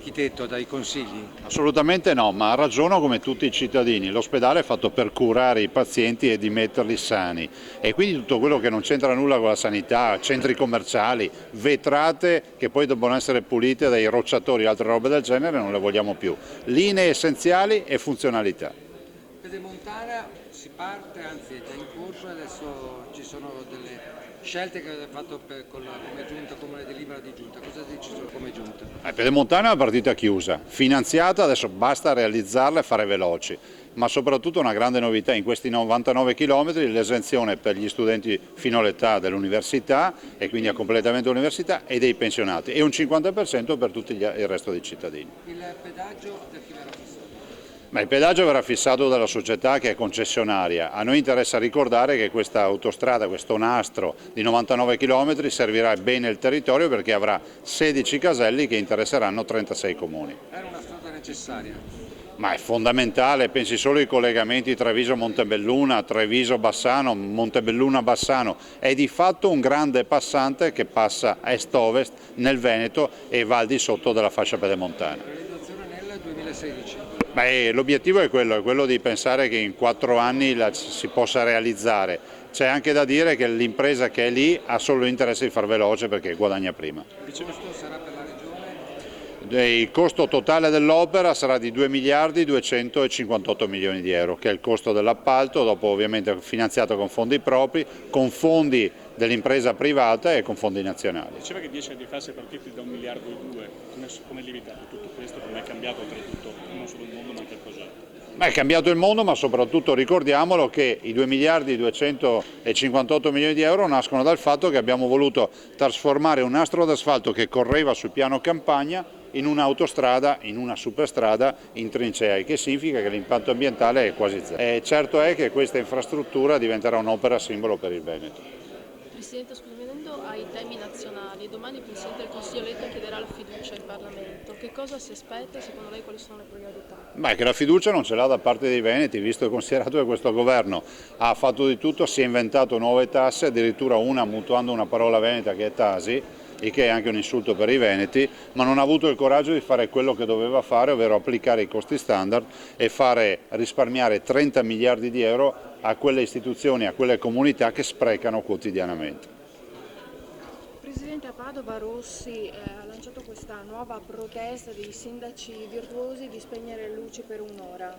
dall'architetto, dai consigli? Assolutamente no, ma ragiono come tutti i cittadini. L'ospedale è fatto per curare i pazienti e di metterli sani e quindi tutto quello che non c'entra nulla con la sanità, centri commerciali, vetrate che poi devono essere pulite dai rocciatori e altre robe del genere non le vogliamo più. Linee essenziali e funzionalità. Pedemontana si parte, anzi è già in corso e adesso ci sono delle scelte che avete fatto come giunta, come delibera di giunta. Cosa avete deciso come giunta? Pedemontana è una partita chiusa, finanziata, adesso basta realizzarla e fare veloci, ma soprattutto una grande novità in questi 99 km l'esenzione per gli studenti fino all'età dell'università e quindi a completamento dell'università e dei pensionati e un 50% per tutto il resto dei cittadini. Il pedaggio da chi verrà fissato? Ma il pedaggio verrà fissato dalla società che è concessionaria. A noi interessa ricordare che questa autostrada, questo nastro di 99 km servirà bene il territorio perché avrà 16 caselli che interesseranno 36 comuni. Era una strada necessaria. Ma è fondamentale, pensi solo ai collegamenti Treviso-Montebelluna, Treviso-Bassano, Montebelluna-Bassano, è di fatto un grande passante che passa est-ovest nel Veneto e va al di sotto della fascia pedemontana. Realizzazione nel 2016. L'obiettivo è quello di pensare che in 4 anni si possa realizzare. C'è anche da dire che l'impresa che è lì ha solo l'interesse di far veloce perché guadagna prima. Il costo sarà per la regione? Il costo totale dell'opera sarà di 2 miliardi 258 milioni di euro, che è il costo dell'appalto, dopo ovviamente finanziato con fondi propri, con fondi dell'impresa privata e con fondi nazionali. Diceva che 10 anni fa si è partiti da 1 miliardo e 2, come è lievitato tutto questo, come è cambiato oltretutto, non solo il mondo ma anche il progetto? È cambiato il mondo, ma soprattutto ricordiamolo che i 2 miliardi 258 milioni di euro nascono dal fatto che abbiamo voluto trasformare un nastro d'asfalto che correva sul piano campagna in un'autostrada, in una superstrada in trincea, il che significa che l'impatto ambientale è quasi zero. Certo è che questa infrastruttura diventerà un'opera simbolo per il Veneto. Presidente, scusi, venendo ai temi nazionali, domani il Presidente del Consiglio Letta chiederà la fiducia in Parlamento. Che cosa si aspetta e secondo lei quali sono le priorità? Che la fiducia non ce l'ha da parte dei veneti, visto e considerato che questo governo ha fatto di tutto, si è inventato nuove tasse, addirittura una mutuando una parola veneta che è Tasi, il che è anche un insulto per i veneti, ma non ha avuto il coraggio di fare quello che doveva fare, ovvero applicare i costi standard e fare risparmiare 30 miliardi di euro a quelle istituzioni, a quelle comunità che sprecano quotidianamente. Presidente, a Padova Rossi ha lanciato questa nuova protesta dei sindaci virtuosi di spegnere le luci per un'ora.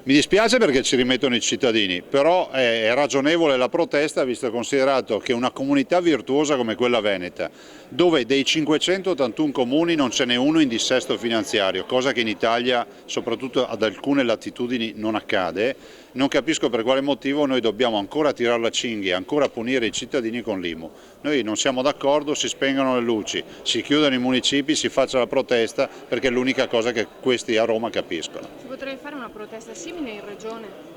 Mi dispiace perché ci rimettono i cittadini, però è ragionevole la protesta visto e considerato che una comunità virtuosa come quella veneta, dove dei 581 comuni non ce n'è uno in dissesto finanziario, cosa che in Italia, soprattutto ad alcune latitudini, non accade, non capisco per quale motivo noi dobbiamo ancora tirare la cinghia, ancora punire i cittadini con l'IMU. Noi non siamo d'accordo, si spengano le luci, si chiudono i municipi, si faccia la protesta perché è l'unica cosa che questi a Roma capiscono. Si potrebbe fare una protesta simile in regione?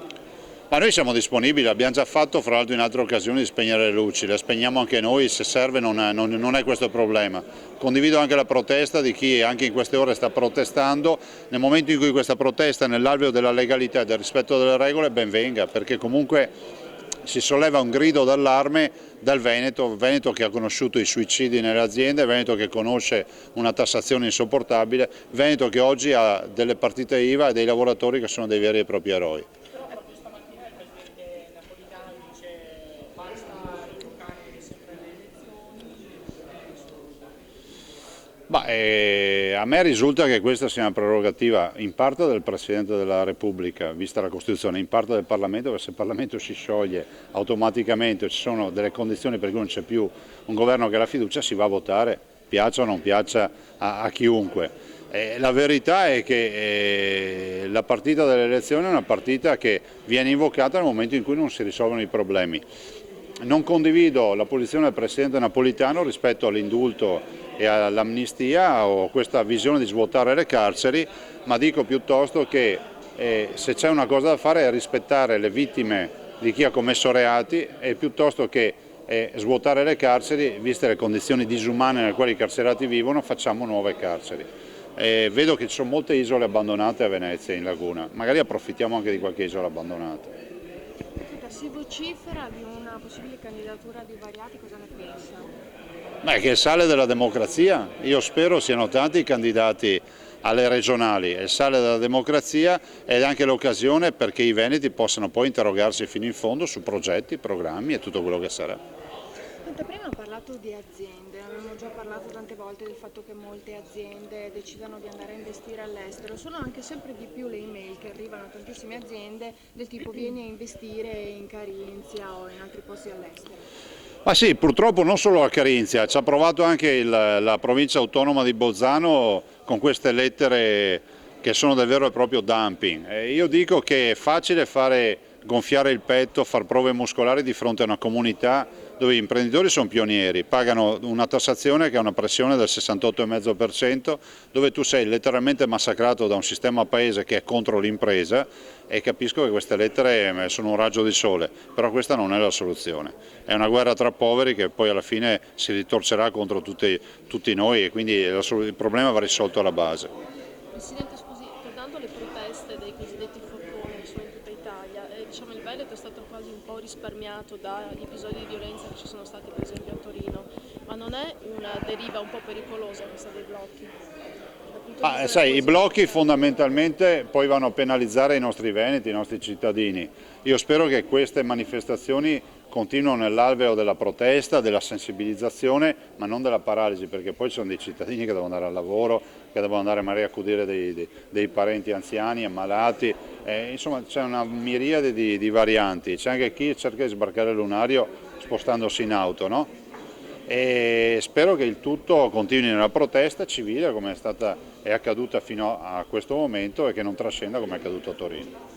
Ma noi siamo disponibili, l'abbiamo già fatto fra l'altro in altre occasioni di spegnere le luci, le spegniamo anche noi, se serve non è questo il problema. Condivido anche la protesta di chi anche in queste ore sta protestando, nel momento in cui questa protesta è nell'alveo della legalità e del rispetto delle regole ben venga, perché comunque si solleva un grido d'allarme dal Veneto, Veneto che ha conosciuto i suicidi nelle aziende, Veneto che conosce una tassazione insopportabile, Veneto che oggi ha delle partite IVA e dei lavoratori che sono dei veri e propri eroi. A me risulta che questa sia una prerogativa in parte del Presidente della Repubblica, vista la Costituzione, in parte del Parlamento, perché se il Parlamento si scioglie automaticamente, ci sono delle condizioni per cui non c'è più un governo che ha la fiducia, si va a votare, piaccia o non piaccia a chiunque. La verità è che la partita delle elezioni è una partita che viene invocata nel momento in cui non si risolvono i problemi. Non condivido la posizione del Presidente Napolitano rispetto all'indulto e all'amnistia o questa visione di svuotare le carceri, ma dico piuttosto che se c'è una cosa da fare è rispettare le vittime di chi ha commesso reati e piuttosto che svuotare le carceri, viste le condizioni disumane nelle quali i carcerati vivono, facciamo nuove carceri. Vedo che ci sono molte isole abbandonate a Venezia, in laguna, magari approfittiamo anche di qualche isola abbandonata. Si vocifera di una possibile candidatura di Variati, cosa ne pensa? Beh, che è il sale della democrazia. Io spero siano tanti i candidati alle regionali, è il sale della democrazia ed è anche l'occasione perché i veneti possano poi interrogarsi fino in fondo su progetti, programmi e tutto quello che sarà. Mentre prima ho parlato di aziende, abbiamo già parlato tante volte del fatto che molte aziende decidano di andare a investire all'estero, sono anche sempre di più le email che arrivano a tantissime aziende del tipo vieni a investire in Carinzia o in altri posti all'estero. Ma sì, purtroppo non solo a Carinzia, ci ha provato anche la provincia autonoma di Bolzano con queste lettere che sono del vero e proprio dumping. E io dico che è facile fare gonfiare il petto, far prove muscolari di fronte a una comunità dove gli imprenditori sono pionieri, pagano una tassazione che ha una pressione del 68,5%, dove tu sei letteralmente massacrato da un sistema paese che è contro l'impresa e capisco che queste lettere sono un raggio di sole, però questa non è la soluzione. È una guerra tra poveri che poi alla fine si ritorcerà contro tutti noi e quindi il problema va risolto alla base. Presidente, scusi, tornando alle proteste dei cosiddetti forconi che sono in tutta Italia, diciamo il Veneto è stato quasi un po' risparmiato dagli episodi di violenza che ci sono stati per esempio a Torino, ma non è una deriva un po' pericolosa questa dei blocchi? Sai, i blocchi fondamentalmente poi vanno a penalizzare i nostri veneti, i nostri cittadini. Io spero che queste manifestazioni continuino nell'alveo della protesta, della sensibilizzazione, ma non della paralisi, perché poi ci sono dei cittadini che devono andare al lavoro, che devono andare magari a accudire dei parenti anziani, ammalati, insomma c'è una miriade di varianti, c'è anche chi cerca di sbarcare il lunario spostandosi in auto, no? E spero che il tutto continui nella protesta civile come è accaduta fino a questo momento e che non trascenda come è accaduto a Torino.